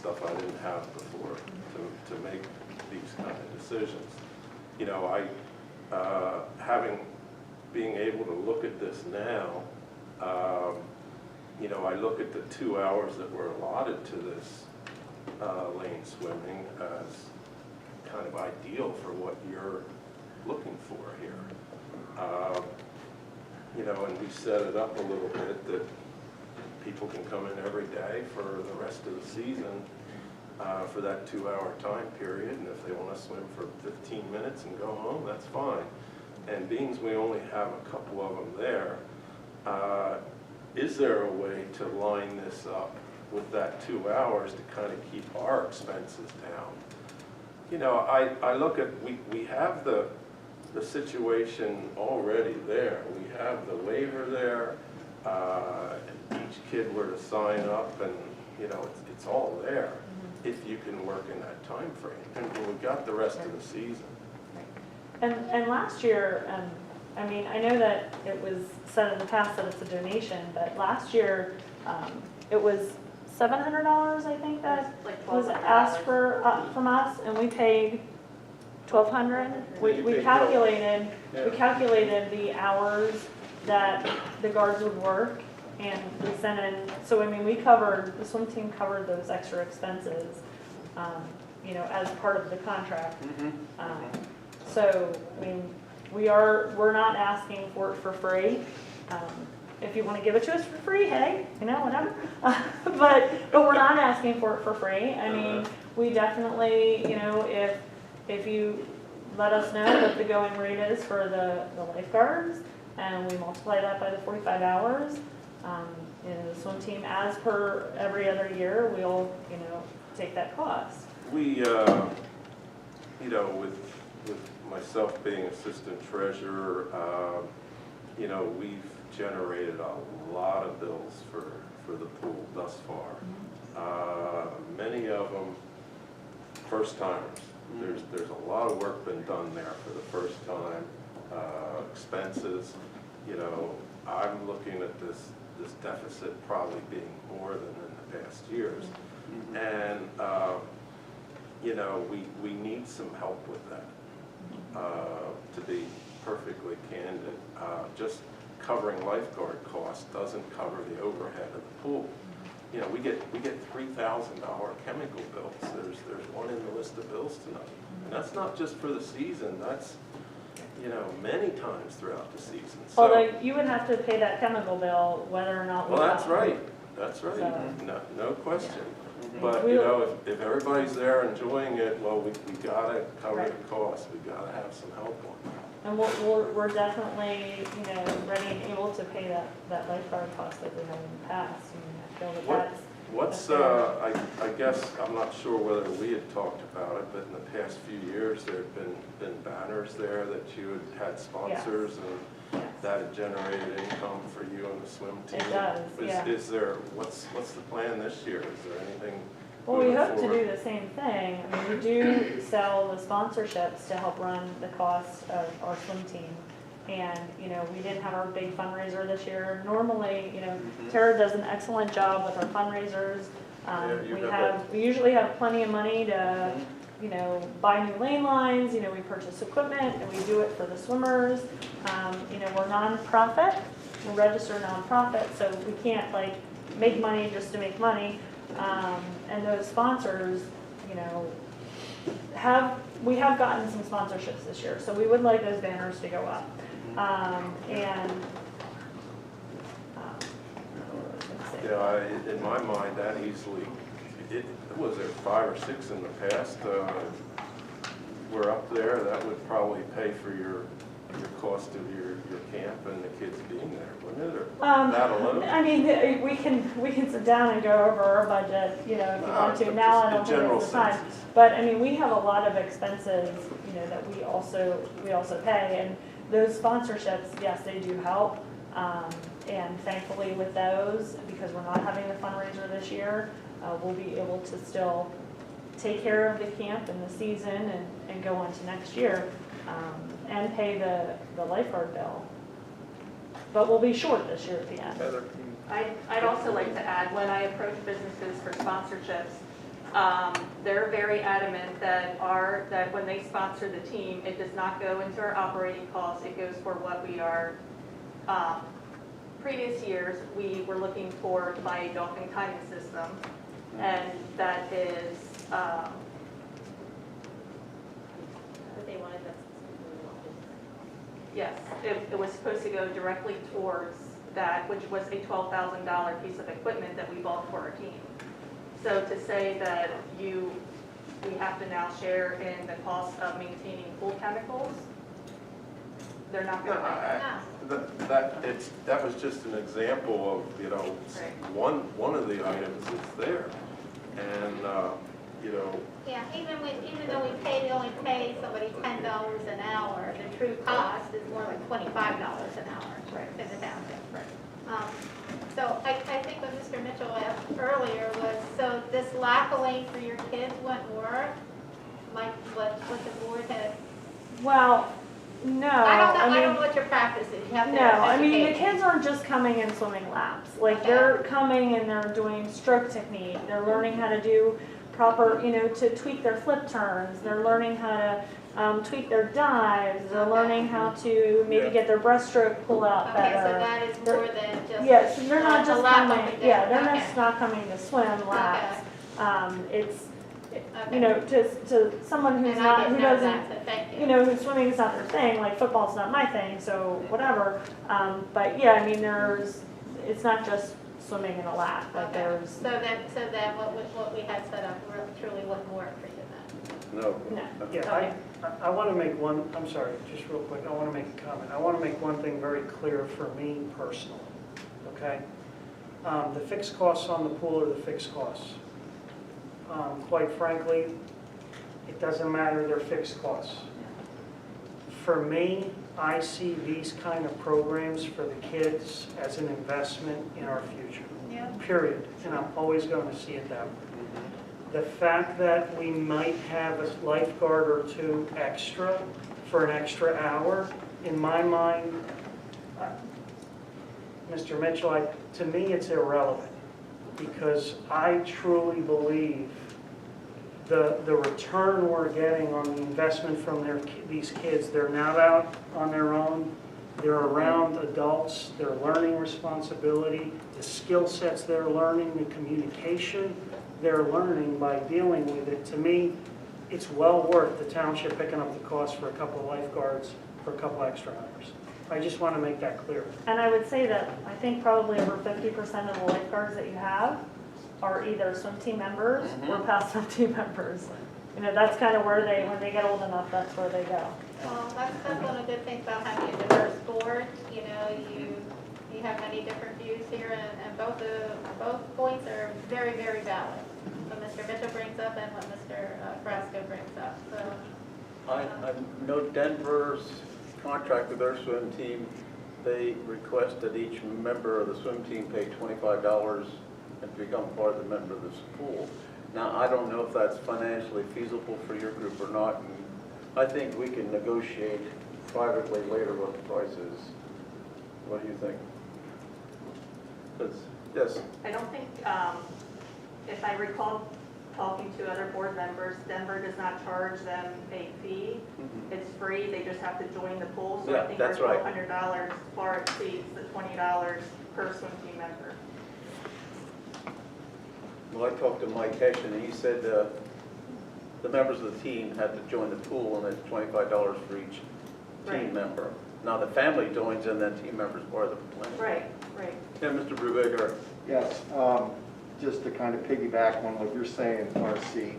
stuff I didn't have before to make these kind of decisions. You know, being able to look at this now, you know, I look at the 2 hours that were allotted to this lane swimming as kind of ideal for what you're looking for here. You know, and we set it up a little bit that people can come in every day for the rest of the season for that 2 hour time period, and if they want to swim for 15 minutes and go home, that's fine. And being we only have a couple of them there, is there a way to line this up with that 2 hours to kind of keep our expenses down? You know, I look at, we have the situation already there. We have the waiver there. Each kid were to sign up, and you know, it's all there if you can work in that time frame. And we got the rest of the season. And last year, I mean, I know that it was said in the past that it's a donation, but last year it was $700, I think, that was asked for from us, and we paid $1,200. We calculated the hours that the guards would work, and we sent in. So I mean, the swim team covered those extra expenses, you know, as part of the contract. So I mean, we're not asking for it for free. If you want to give it to us for free, hey, you know, whatever. but we're not asking for it for free. I mean, we definitely, you know, if you let us know what the going rate is for the lifeguards, and we multiply that by the 45 hours, you know, the swim team, as per every other year, we'll, you know, take that cost. We, you know, with myself being assistant treasurer, you know, we've generated a lot of bills for the pool thus far. Many of them first timers. There's a lot of work been done there for the first time. Expenses, you know, I'm looking at this deficit probably being more than in the past years. And, you know, we need some help with that, to be perfectly candid. Just covering lifeguard costs doesn't cover the overhead of the pool. You know, we get $3,000 chemical bills. There's one in the list of bills tonight. And that's not just for the season. That's, you know, many times throughout the season. So, Although you would have to pay that chemical bill whether or not we well, that's right. That's right. So, no question. Yeah. But, you know, if everybody's there enjoying it, well, we got to cover the cost. We got to have some help on that. And we're definitely, you know, ready and able to pay that lifeguard cost like we have in the past. I mean, I feel that What's, I guess, I'm not sure whether we had talked about it, but in the past few years, there had been banners there that you had sponsors, and that had generated income for you and the swim team. It does, yeah. Is there, what's the plan this year? Is there anything? Well, we hope to do the same thing. I mean, we do sell the sponsorships to help run the cost of our swim team. And, you know, we didn't have our big fundraiser this year. Normally, you know, Tara does an excellent job with our fundraisers. We usually have plenty of money to, you know, buy new lane lines. You know, we purchase equipment and we do it for the swimmers. You know, we're nonprofit, we're registered nonprofit, so we can't like make money just to make money. And those sponsors, you know, we have gotten some sponsorships this year, so we would like those banners to go up. Yeah, in my mind, that easily, was there 5 or 6 in the past? We're up there. That would probably pay for your cost of your camp and the kids being there, wouldn't it? Or that alone? I mean, we can sit down and go over our budget, you know, if you want to. Now I don't think it's the time. But I mean, we have a lot of expenses, you know, that we also pay, and those sponsorships, yes, they do help. And thankfully with those, because we're not having a fundraiser this year, we'll be able to still take care of the camp and the season and go on to next year, and pay the lifeguard bill. But we'll be short this year at the end. I'd also like to add, when I approach businesses for sponsorships, They're very adamant that that when they sponsor the team, it does not go into our operating costs. It goes for what we are, previous years, we were looking for to buy a dolphin timing system. And that is, They wanted us yes, it was supposed to go directly towards that, which was a $12,000 piece of equipment that we bought for our team. So to say that we have to now share in the cost of maintaining pool chemicals, they're not No, going to. that was just an example of, Right. one of the items that's there. And, Yeah, even though we only pay somebody $10 an hour, the true cost is more like $25 an hour in the township. Right. So I think what Mr. Mitchell asked earlier was, so this lack of lane for your kids wouldn't work, like what the board had? Well, no. I don't know what your practice is. You have to No, I mean, the educate. kids aren't just coming and swimming laps. Like, they're coming and they're doing stroke technique. They're learning how to do proper, to tweak their flip turns. They're learning how to tweak their dives. They're learning how to maybe get their breaststroke pull out Okay, so better. that is more than just. Yes, they're not a just lap coming, up and down. yeah, they're Okay. just not coming to swim laps. It's, Okay. to someone who's And I not, didn't who know doesn't, that, so thank you. who swimming is not their thing, like football's not my thing, so whatever. But yeah, I mean, it's not just swimming in a lap, like Okay. there's, So then what we had set up truly wouldn't work for you then? no. no. Yeah, I want to make one, I'm sorry, just real quick, I want to make a comment. I want to make one thing very clear for me personally, okay? The fixed costs on the pool are the fixed costs. Quite frankly, it doesn't matter, they're fixed costs. For me, I see these kind of programs for the kids as an investment in our future, Yeah. period. And I'm always going to see it that way. The fact that we might have a lifeguard or two extra for an extra hour, in my mind, Mr. Mitchell, to me it's irrelevant, because I truly believe the return we're getting on the investment from these kids, they're not out on their own, they're around adults, they're learning responsibility, the skill sets they're learning, the communication they're learning by dealing with it. To me, it's well worth the township picking up the cost for a couple of lifeguards for a couple extra hours. I just want to make that clear. And I would say that I think probably over 50% of the lifeguards that you have are either swim team members or past swim team members. That's kind of where when they get old enough, that's where they go. Well, that's one of the good things about having a diverse board. You have many different views here, and both points are very, very valid. What Mr. Mitchell brings up and what Mr. Frasco brings up. So I know Denver's contract with their swim team, they request that each member of the swim team pay $25 and become part of the member of this pool. Now, I don't know if that's financially feasible for your group or not, and I think we can negotiate privately later what the price is. What do you think? Yes. I don't think, if I recall talking to other board members, Denver does not charge them a fee. It's free, they just have to join the pool. So Yeah, I think our that's right. $1,200 far exceeds the $20 per swim team member. Well, I talked to Mike Hession, and he said the members of the team had to join the pool, and it's $25 for each Right. team member. Now, the family joins, and then team members part of the plan. Right. Yeah, Mr. Brubaker. Yes, just to kind of piggyback on what you're saying, Marcy,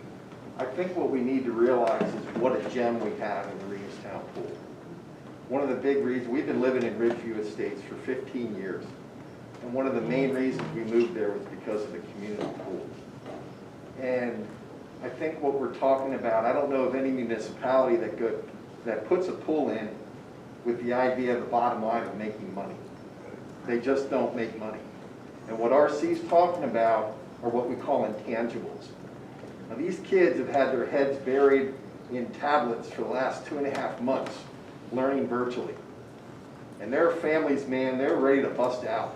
I think what we need to realize is what a gem we have in the Reevestown pool. One of the big reasons, we've been living in Ridgeview Estates for 15 years, and one of the main reasons we moved there was because of the community pool. And I think what we're talking about, I don't know of any municipality that puts a pool in with the idea of the bottom line of making money. They just don't make money. And what RC's talking about are what we call intangibles. Now, these kids have had their heads buried in tablets for the last 2.5 months, learning virtually. And their families, man, they're ready to bust out.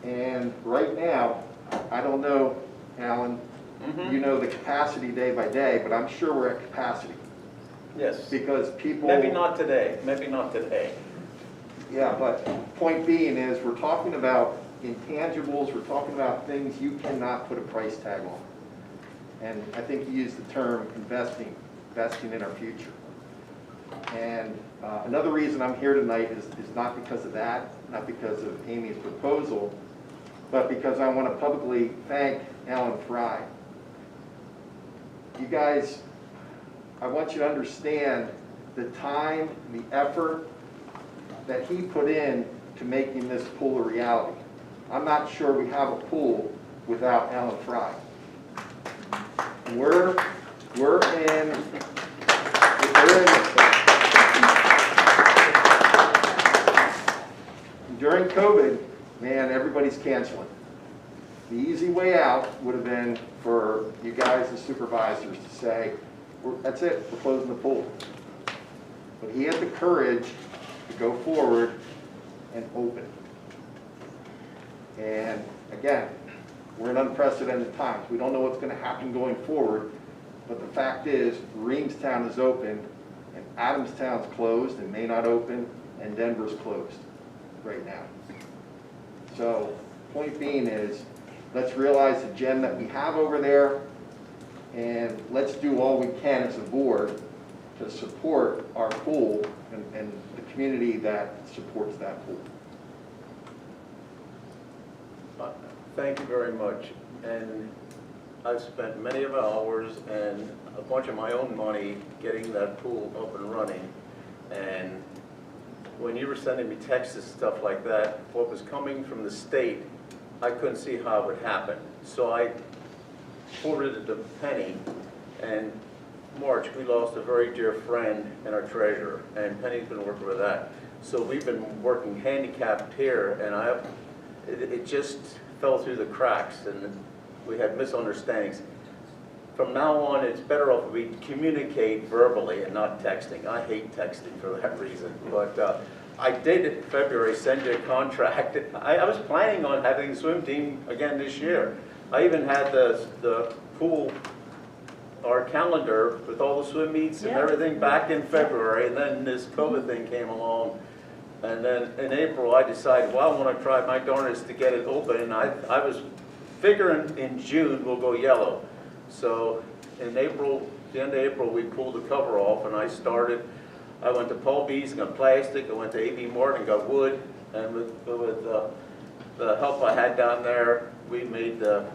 And right now, I don't know, Alan, Mhm. You know the capacity day by day, but I'm sure we're at capacity Yes. because people. Maybe not today, maybe not today. Yeah, but point being is, we're talking about intangibles, we're talking about things you cannot put a price tag on. And I think you used the term investing in our future. And another reason I'm here tonight is not because of that, not because of Amy's proposal, but because I want to publicly thank Alan Fry. You guys, I want you to understand the time, the effort that he put in to making this pool a reality. I'm not sure we have a pool without Alan Fry. We're in during COVID, man, everybody's canceling. The easy way out would have been for you guys as supervisors to say, that's it, we're closing the pool. But he had the courage to go forward and open. And again, we're in unprecedented times. We don't know what's going to happen going forward, but the fact is, Reamstown is open, and Adamstown's closed and may not open, and Denver's closed right now. So, point being is, let's realize the gem that we have over there, and let's do all we can as a board to support our pool and the community that supports that pool. Thank you very much. And I've spent many of hours and a bunch of my own money getting that pool up and running. And when you were sending me texts and stuff like that, what was coming from the state, I couldn't see how it would happen. So I forwarded it to Penny, and March, we lost a very dear friend and our treasurer, and Penny's been working with that. So we've been working handicapped here, and it just fell through the cracks, and we had misunderstandings. From now on, it's better off if we communicate verbally and not texting. I hate texting for that reason, but I did in February send you a contract. I was planning on having the swim team again this year. I even had the pool, our calendar with all the swim meets and Yeah. everything back in February, and then this COVID thing came along. And then in April, I decided, well, I want to try my darndest to get it open. And I was figuring in June we'll go yellow. So in April, the end of April, we pulled the cover off, and I went to Paul B's and got plastic. I went to A.B. Martin and got wood. And with the help I had down there, we made the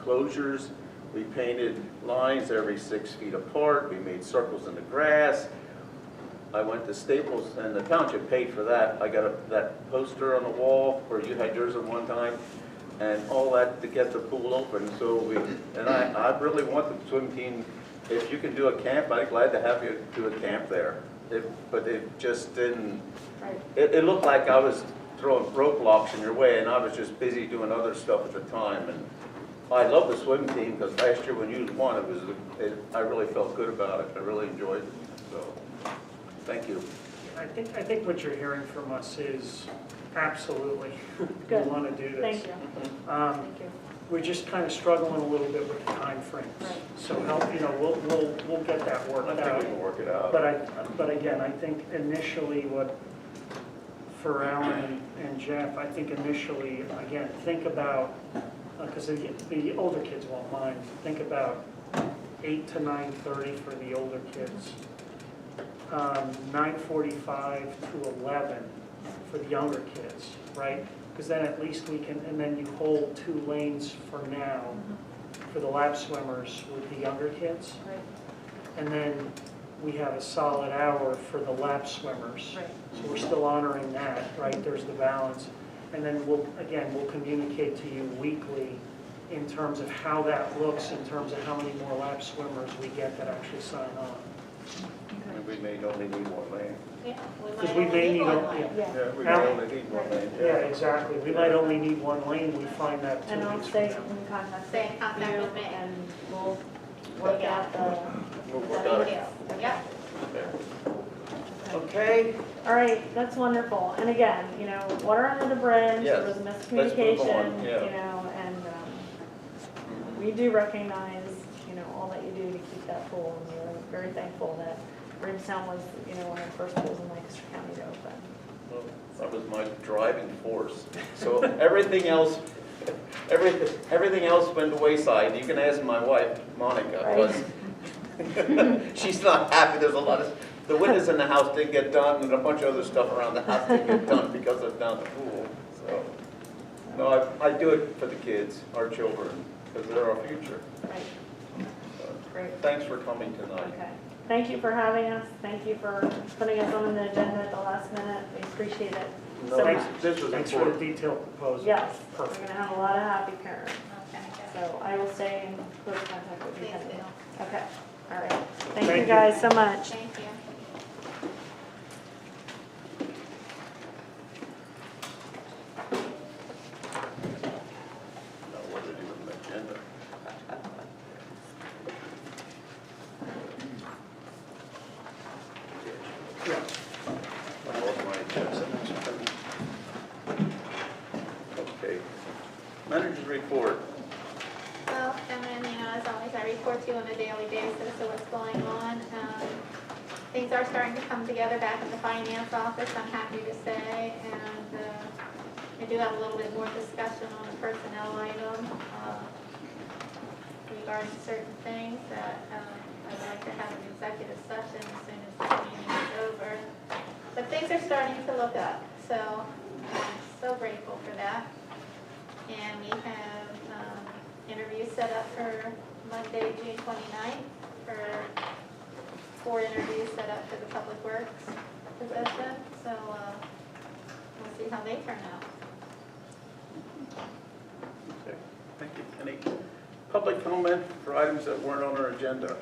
closures. We painted lines every 6 feet apart. We made circles in the grass. I went to Staples, and the township paid for that. I got that poster on the wall where you had yours at one time, and all that to get the pool open. So I really want the swim team. If you can do a camp, I'd be glad to have you do a camp there. But it just didn't. Right. It looked like I was throwing roadblocks in your way, and I was just busy doing other stuff at the time. And I love the swim team because last year when you won, I really felt good about it. I really enjoyed it. So. Thank you. I think what you're hearing from us is absolutely, we Good. want to do this. Thank you. Thank you. We're just kind of struggling a little bit with the timeframes. Right. So we'll get that I worked think out. we can work it out. But again, I think initially for Alan and Jeff, I think initially, again, think about, because the older kids won't mind, think about 8 to 9:30 for the older kids. 9:45 to 11 for the younger kids, right? Because then at least we can, and then you hold 2 lanes for now for the lap swimmers with the younger kids. Right. And then we have a solid hour for the lap swimmers. Right. So we're still honoring that, right? There's the balance. And then we'll communicate to you weekly in terms of how that looks, in terms of how many more lap swimmers we get that actually sign on. And we may only need 1 lane. Yeah, Because we may need, one yeah, lane. Yeah. Yeah, we Now- may only need 1 lane. yeah, exactly. We might only need 1 lane, we find that 2 And I'll weeks from stay now. in contact Stay in with contact you, with me. and we'll work out the. We'll work out. Thank you. Yep. Okay, All right, that's wonderful. And again, water under the bridge, there Yes. was a Let's move on, miscommunication, yeah. and we do recognize very thankful that Williamstown was, you know, one of the first pools in Lancaster County to open. Well, that was my driving force. So everything else went to wayside. You can ask my wife, Monica, because she's not happy. There's a lot of, the windows in the house didn't get done, and a bunch of other stuff around the house didn't get done because of down the pool. So, no, I do it for the kids, our children, because they're our future. Right. So, Great. thanks for coming tonight. Okay. Thank you for having us. Thank you for putting us on the agenda at the last minute. We appreciate it so No, much. this was Thanks for the important. detailed proposal. Yes, we're Perfect. gonna have a lot of happy parents. Okay, good. So I will stay in close contact with you. Please Penny. do. Okay, all right. Thank Thank you you. guys so much. Thank you. Know what to do with the agenda. I lost my agenda. Okay. Manager's report. Well, and then, you know, as always, I report to you on a daily basis of what's going on. Things are starting to come together back in the finance office, I'm happy to say, and we do have a little bit more discussion on a personnel item regarding certain things that I'd like to have an executive session as soon as the meeting is over. But things are starting to look up, so I'm so grateful for that. And we have interviews set up for Monday, June 29th, for 4 interviews set up for the Public Works position. So we'll see how they turn out. Okay, thank you. Any public comment for items that weren't on our agenda?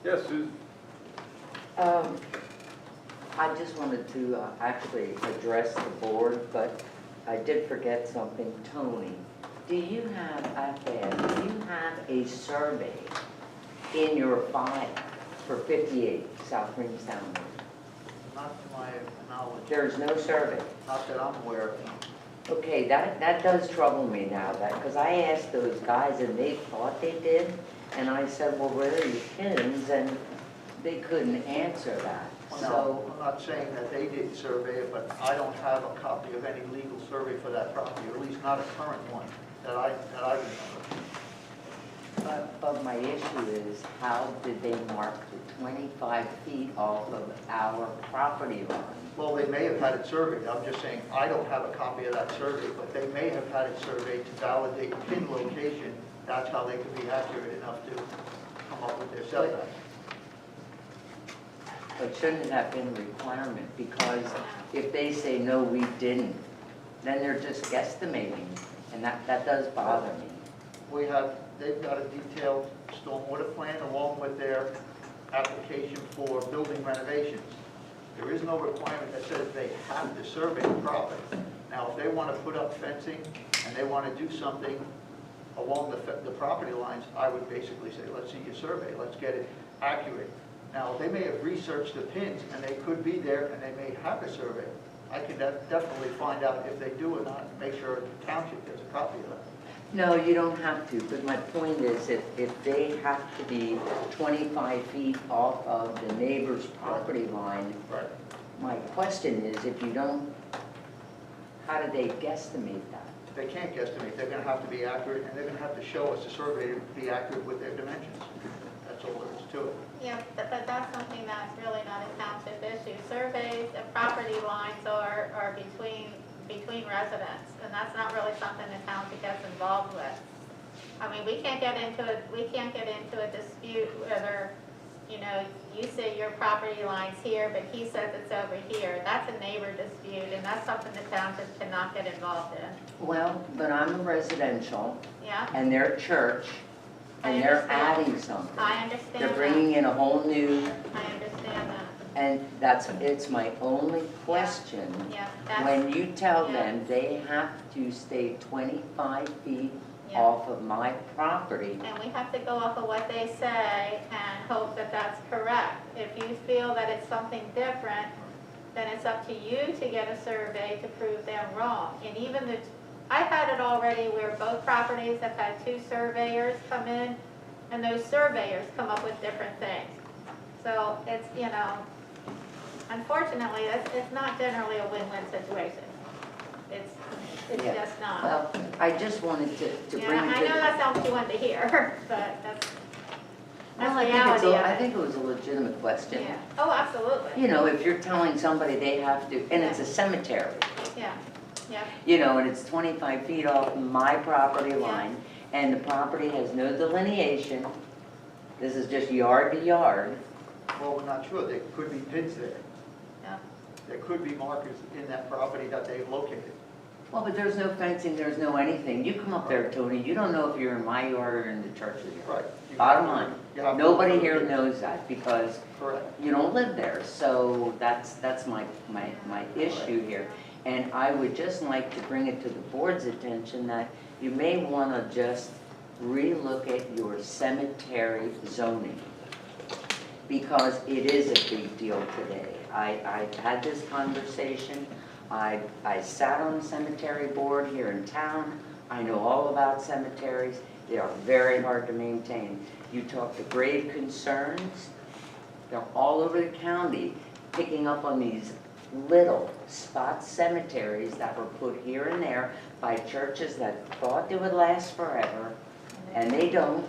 Yes, Susan? I just wanted to actually address the board, but I did forget something. Tony, do you have a survey in your file for 58 South Williamstown Road? Not to my knowledge, There's no survey. not that I'm aware of. Okay, that does trouble me now, because I asked those guys and they thought they did, and I said, well, where are your pins? And they couldn't answer that. No, So, I'm not saying that they didn't survey it, but I don't have a copy of any legal survey for that property, or at least not a current one that I remember. but my issue is, how did they mark the 25 feet off of our property line? Well, they may have had it surveyed. I'm just saying, I don't have a copy of that survey, but they may have had it surveyed to validate pin location. That's how they could be accurate enough to come up with their setback. But shouldn't it have been a requirement? Because if they say, no, we didn't, then they're just guesstimating, and that does bother me. They've got a detailed stormwater plan along with their application for building renovations. There is no requirement that says they have to survey the property. Now, if they want to put up fencing and they want to do something along the property lines, I would basically say, let's see your survey, let's get it accurate. Now, they may have researched the pins and they could be there and they may have a survey. I can definitely find out if they do or not, and make sure the township gets a copy of that. No, you don't have to, but my point is, if they have to be 25 feet off of the neighbor's property line, Right. my question is, if you don't, how do they guesstimate that? They can't guesstimate, they're gonna have to be accurate, and they're gonna have to show us a survey to be accurate with their dimensions. That's all there is to it. Yeah, but that's something that's really not a township issue. Surveys and property lines are between residents, and that's not really something the township gets involved with. I mean, we can't get into a dispute whether, you know, you say your property line's here, but he says it's over here. That's a neighbor dispute, and that's something the township cannot get involved in. Well, but I'm a residential, Yeah, and they're church, I and they're understand. adding something. I understand They're that. bringing in a whole new, I understand that. and it's my only question. Yeah, that's, When you tell yeah. them they have to stay 25 feet Yeah. off of my property, and we have to go off of what they say and hope that that's correct. If you feel that it's something different, then it's up to you to get a survey to prove them wrong. And even I've had it already where both properties have had 2 surveyors come in, and those surveyors come up with different things. So it's, unfortunately, it's not generally a win-win situation. It's Yeah. just not. Well, I just wanted to Yeah, bring I know it. that's not what you wanted to hear, but that's Well, I think reality of I it. think it was a legitimate question. Yeah, oh, absolutely. You know, if you're telling somebody they have to, and it's a cemetery, Yeah, yeah, and it's 25 feet off my property line, and the property has no delineation, this is just yard to yard, Well, we're not sure, there could be pins there. yeah. There could be markers in that property that they've located. well, but there's no fencing, there's no anything. You come up there, Tony, you don't know if you're in my yard or in the church's yard. Right. You Bottom have to- line, you have to nobody approve here it. knows that because Correct. you don't live there, so that's my issue here. And I would just like to bring it to the board's attention that you may want to just relook at your cemetery zoning, because it is a big deal today. I've had this conversation, I sat on the cemetery board here in town, I know all about cemeteries, they are very hard to maintain. You talk to grave concerns, they're all over the county, picking up on these little spot cemeteries that were put here and there by churches that thought they would last forever, and they don't.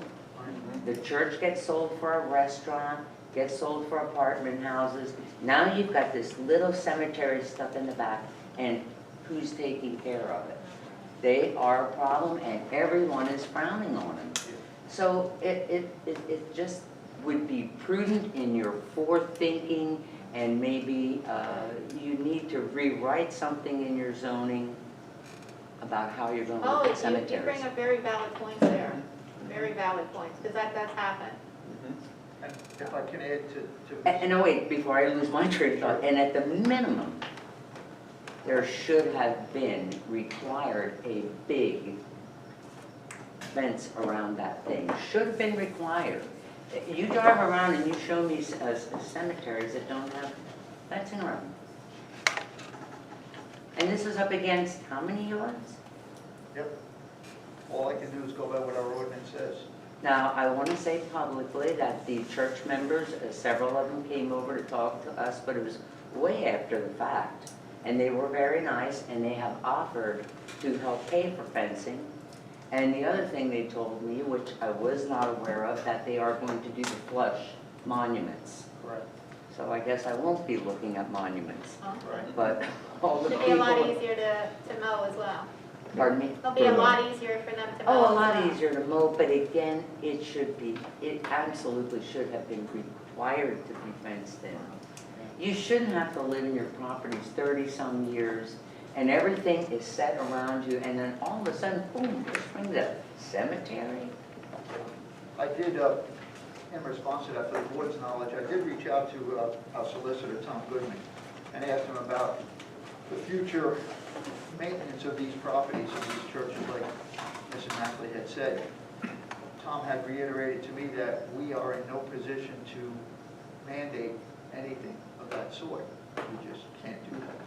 The church gets sold for a restaurant, gets sold for apartment houses. Now you've got this little cemetery stuck in the back, and who's taking care of it? They are a problem, and everyone is frowning on them. So it just would be prudent in your forethinking, and maybe you need to rewrite something in your zoning about how you're going to Oh, look at you cemeteries. bring up very valid points there, very valid points, because that's happened. And if I can add to. And no, wait, before I lose my train of thought, and at the minimum, there should have been required a big fence around that thing. Should have been required. You drive around and you show me cemeteries that don't have fencing around them. And this is up against how many yards? Yep. All I can do is go by what our ordinance says. Now, I want to say publicly that the church members, several of them came over to talk to us, but it was way after the fact. And they were very nice, and they have offered to help pay for fencing. And the other thing they told me, which I was not aware of, that they are going to do the flush monuments. Correct. So I guess I won't be looking at monuments, Right. but all the It'll be a lot people. easier to mow as well. Pardon me? It'll be a lot easier for them to mow Oh, a as lot well. easier to mow, but again, it absolutely should have been required to be fenced in. You shouldn't have to live in your properties 30-some years, and everything is set around you, and then all of a sudden, boom, there's brings a cemetery. I did, in response to that, for the board's knowledge, I did reach out to our solicitor, Tom Goodman, and asked him about the future maintenance of these properties of these churches, like Mrs. Mackley had said. Tom had reiterated to me that we are in no position to mandate anything of that sort. We just can't do that.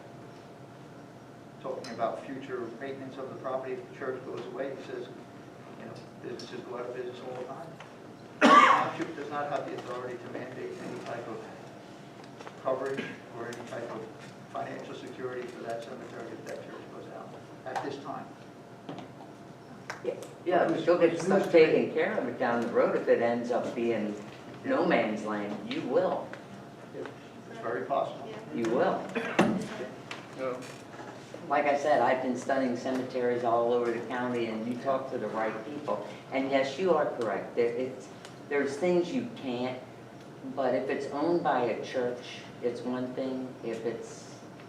Talking about future maintenance of the property, if the church goes away, he says, businesses go out of business all the time. The township does not have the authority to mandate any type of coverage or any type of financial security for that cemetery if that church goes out at this time. Yeah, but you'll get stuff taken care of it down the road if it ends up being no man's land. You will. It's very possible. You will. Like I said, I've been studying cemeteries all over the county, and you talk to the right people. And yes, you are correct. There's things you can't, but if it's owned by a church, it's one thing. If it's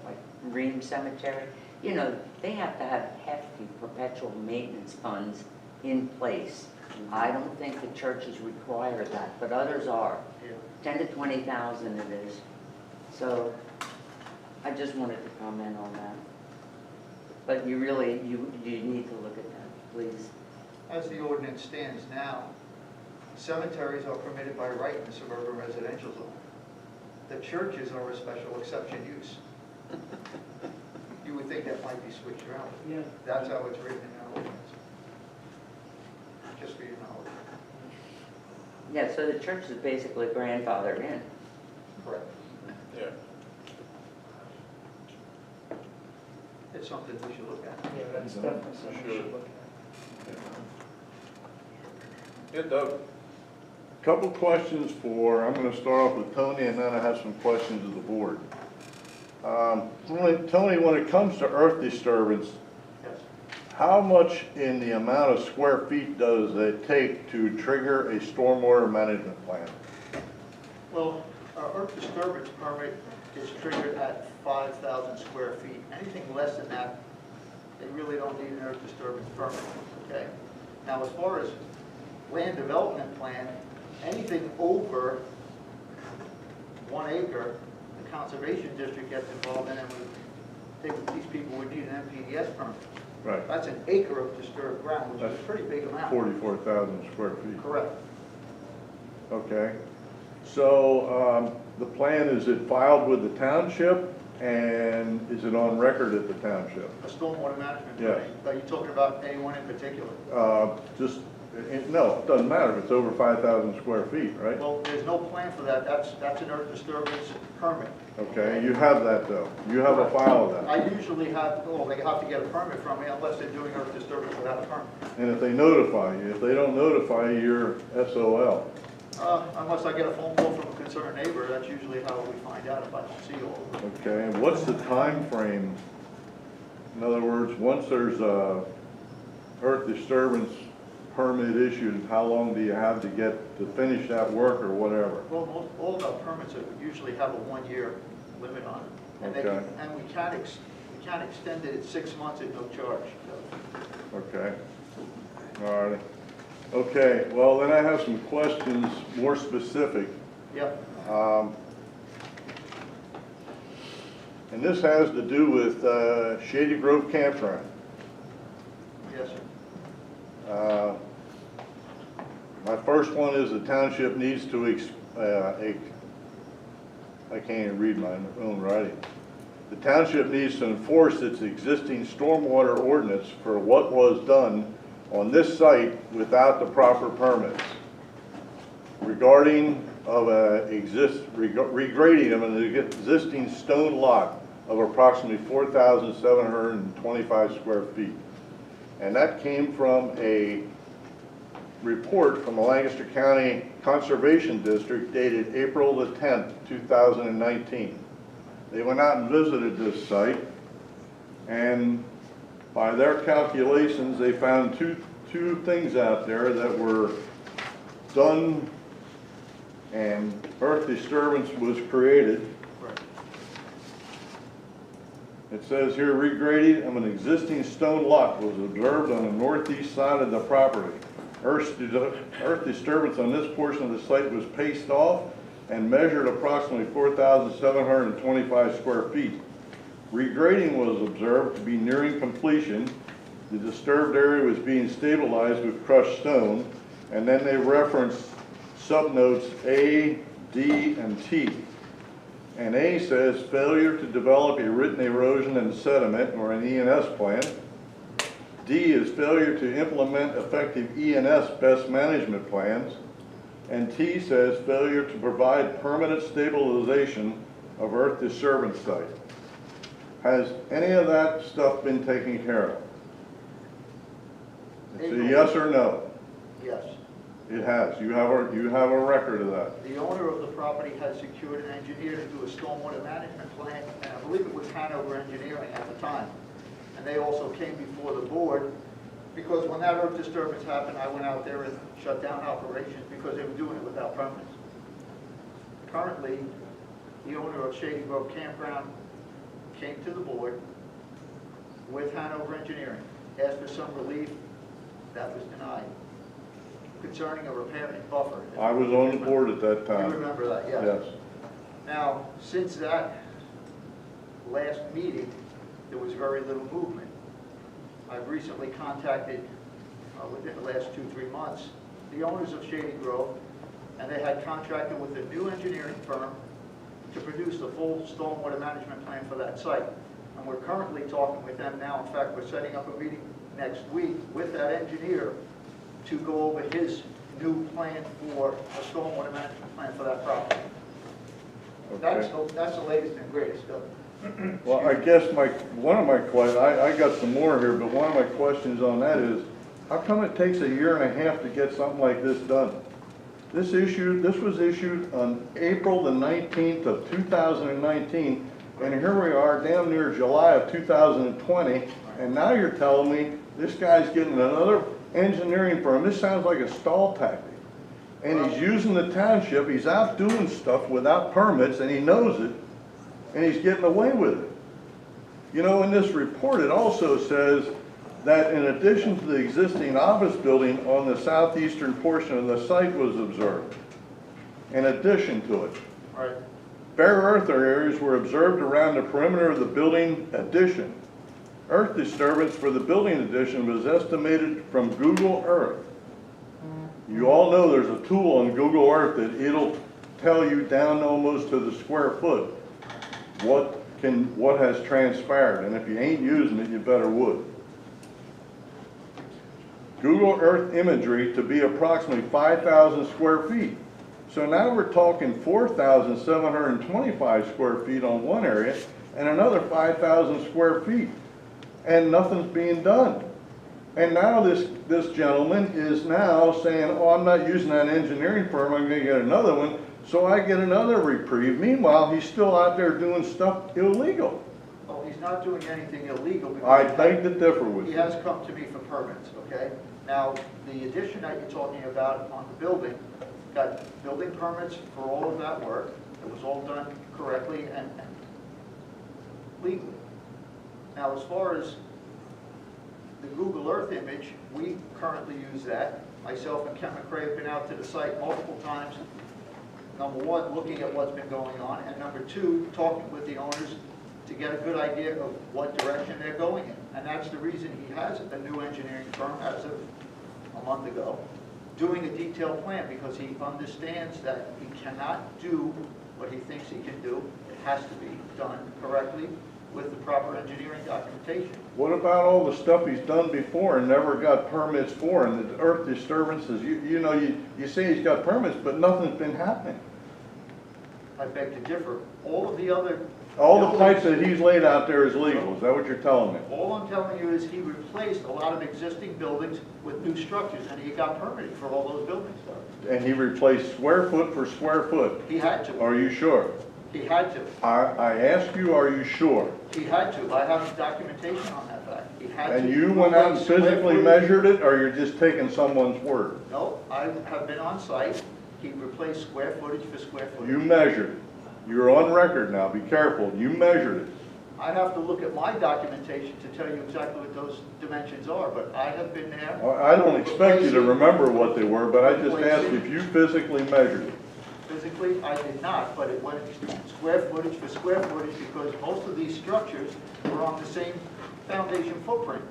like Ream Cemetery, they have to have hefty perpetual maintenance funds in place. I don't think the churches require that, but others are. 10 to 20,000 it is. So I just wanted to comment on that. But you really, you need to look at that, please. As the ordinance stands now, cemeteries are permitted by right in the suburban residential zone. The churches are a special exception use. You would think think that might be switched around. Yeah. That's how it's written in our ordinance. Just for your knowledge. Yeah, so the church is basically grandfathered in. Correct. Yeah. It's something we should look at. Yeah, that's definitely something we should look at. Yeah, Doug? Couple questions for, I'm gonna start off with Tony, and then I have some questions of the board. Tony, when it comes to earth disturbance, Yes. how much in the amount of square feet does it take to trigger a stormwater management plan? Well, our earth disturbance permit is triggered at 5,000 square feet. Anything less than that, they really don't need an earth disturbance permit, okay? Now, as far as land development plan, anything over 1 acre, the conservation district gets involved in, and these people would need an MPDS permit. Right, That's an acre of disturbed ground, which is a pretty big amount. 44,000 square feet. Correct. Okay. So, the plan, is it filed with the township, and is it on record at the township? A stormwater management Yes. plan. Are you talking about anyone in particular? No, it doesn't matter if it's over 5,000 square feet, right? Well, there's no plan for that. That's an earth disturbance permit. Okay, you have that though. You have a file of that. I usually have, well, they have to get a permit from me unless they're doing earth disturbance without a permit. And if they notify you, if they don't notify you, you're SOL. Unless I get a phone call from a concerned neighbor, that's usually how we find out if I don't see all of them. Okay, and what's the time frame? In other words, once there's a earth disturbance permit issued, how long do you have to get to finish that work or whatever? Well, all of our permits usually have a 1-year limit on it. And Okay. and we can't extend it at 6 months at no charge. Okay, all right. Okay, well, then I have some questions more specific. Yep. And this has to do with Shady Grove Campground. Yes, sir. My first one is the township needs to, I can't even read my own writing. The township needs to enforce its existing stormwater ordinance for what was done on this site without the proper permits. Regarding of regrading of an existing stone lot of approximately 4,725 square feet. And that came from a report from the Lancaster County Conservation District dated April the 10th, 2019. They went out and visited this site, and by their calculations, they found two things out there that were done and earth disturbance was created. Right. It says here, regrading of an existing stone lot was observed on the northeast side of the property. Earth disturbance on this portion of the site was paced off and measured approximately 4,725 square feet. Regrading was observed to be nearing completion. The disturbed area was being stabilized with crushed stone, and then they referenced subnotes A, D, and T. And A says failure to develop a written erosion and sediment or an E&S plan. D is failure to implement effective E&S best management plans. And T says failure to provide permanent stabilization of earth disturbance site. Has any of that stuff been taken care of? It's a yes or no? Yes. It has. You have a record of that. The owner of the property had secured an engineer to do a stormwater management plan, and I believe it was Hanover Engineering at the time. And they also came before the board, because when that earth disturbance happened, I went out there and shut down operations because they were doing it without permits. Currently, the owner of Shady Grove Campground came to the board with Hanover Engineering, asked for some relief, that was denied, concerning a riparian buffer. I was on the board at that You time. remember that, yes. Yes. Now, since that last meeting, there was very little movement. I've recently contacted, within the last 2-3 months, the owners of Shady Grove, and they had contracted with a new engineering firm to produce the full stormwater management plan for that site. And we're currently talking with them now. In fact, we're setting up a meeting next week with that engineer to go over his new plan for a stormwater management plan for that property. That's the latest and greatest stuff. Well, I guess one of my questions, I got some more here, but one of my questions on that is, how come it takes a year and a half to get something like this done? This was issued on April the 19th of 2019, and here we are damn near July of 2020, and now you're telling me this guy's getting another engineering firm. This sounds like a stall tactic. And he's using the township, he's out doing stuff without permits, and he knows it, and he's getting away with it. You know, in this report, it also says that in addition to the existing office building on the southeastern portion of the site was observed. In addition to it. Right. Bare earth areas were observed around the perimeter of the building addition. Earth disturbance for the building addition was estimated from Google Earth. You all know there's a tool on Google Earth that it'll tell you down almost to the square foot what has transpired, and if you ain't using it, you better would. Google Earth imagery to be approximately 5,000 square feet. So now we're talking 4,725 square feet on one area and another 5,000 square feet, and nothing's being done. And now this gentleman is now saying, oh, I'm not using that engineering firm, I'm gonna get another one, so I get another reprieve. Meanwhile, he's still out there doing stuff illegal. Oh, he's not doing anything illegal. I beg to differ with He you. has come to me for permits, okay? Now, the addition that you're talking about on the building, got building permits for all of that work. It was all done correctly and legally. Now, as far as the Google Earth image, we currently use that. Myself and Ken McCray have been out to the site multiple times. Number one, looking at what's been going on, and number two, talking with the owners to get a good idea of what direction they're going in. And that's the reason he has a new engineering firm as of a month ago, doing a detailed plan, because he understands that he cannot do what he thinks he can do. It has to be done correctly with the proper engineering documentation. What about all the stuff he's done before and never got permits for, and the earth disturbances? You know, you say he's got permits, but nothing's been happening. I beg to differ. All of the other... All the pipes that he's laid out there is legal, is that what you're telling me? All I'm telling you is he replaced a lot of existing buildings with new structures, and he got permitting for all those buildings. And he replaced square foot for square foot. He had to. Are you sure? He had to. I ask you, are you sure? He had to. I have documentation on that fact. He had to. And you went out and physically measured it, or you're just taking someone's word? No, I have been on site. He replaced square footage for square footage. You measured it. You're on record now, be careful. You measured it. I'd have to look at my documentation to tell you exactly what those dimensions are, but I have been there. I don't expect you to remember what they were, but I just asked if you physically measured it. Physically, I did not, but it went square footage for square footage because most of these structures were on the same foundation footprint.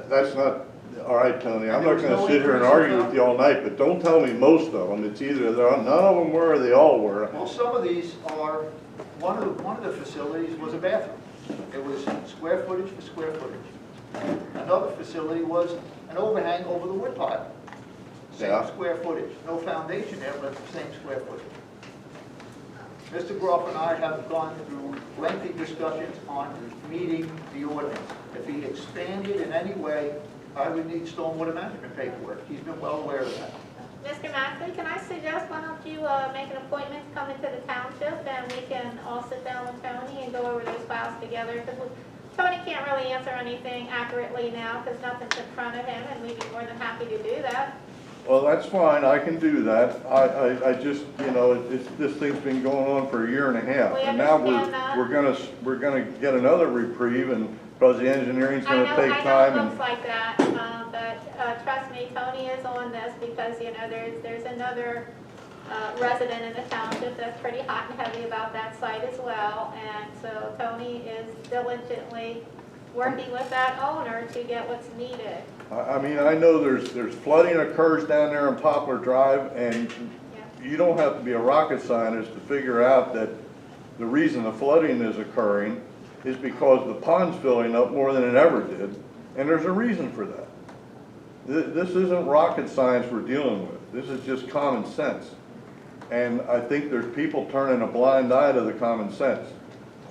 That's not, all right, Tony, I'm not gonna sit here and argue with you all night, but don't tell me most of them. It's either none of them were or they all were. Well, some of these are, one of the facilities was a bathroom. It was square footage for square footage. Another facility was an overhang over the wood pile. Same Yeah. square footage, no foundation there, but the same square footage. Mr. Groff and I have gone through lengthy discussions on meeting the ordinance. If he expanded in any way, I would need stormwater management paperwork. He's been well aware of that. Mr. Maxley, can I suggest, why don't you make an appointment to come into the township, and we can all sit down with Tony and go over those files together, because Tony can't really answer anything accurately now, because nothing's in front of him, and we'd be more than happy to do that. Well, that's fine, I can do that. I just, you know, this thing's been going on for a year and a half. We And now understand that. we're gonna get another reprieve, and because the engineering's gonna take I know time it and. looks like that, but trust me, Tony is on this, because, you know, there's another resident in the township that's pretty hot and heavy about that site as well, and so Tony is diligently working with that owner to get what's needed. I mean, I know there's flooding occurs down there on Poplar Drive, and you don't have to be a rocket scientist to figure out that the reason the flooding is occurring is because the pond's filling up more than it ever did, and there's a reason for that. This isn't rocket science we're dealing with. This is just common sense. And I think there's people turning a blind eye to the common sense.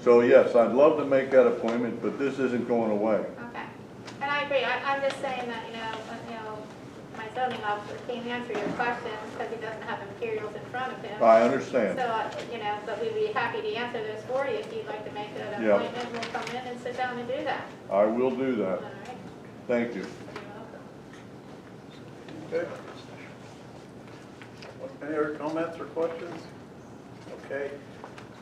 So yes, I'd love to make that appointment, but this isn't going away. Okay, and I agree, I'm just saying that, my zoning officer can't answer your questions because he doesn't have the materials in front of him. I understand. So, but we'd be happy to answer those for you if you'd like to make an Yeah. appointment, we'll come in and sit down and do that. I will do that. All right, Thank you. you're welcome. Okay. Any other comments or questions? Okay,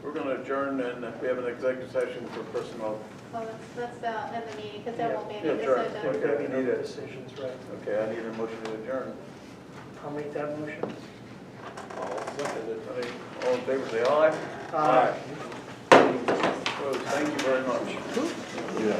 we're going to adjourn and we have an executive session for personnel. Well, let's end the meeting because there won't be any Yeah, sure. decision. There could be no decisions, right? Okay, I need a motion to adjourn. I'll make that motion. I'll second it. All in favor, say aye. Aye. Opposed? Thank you very much. Yeah.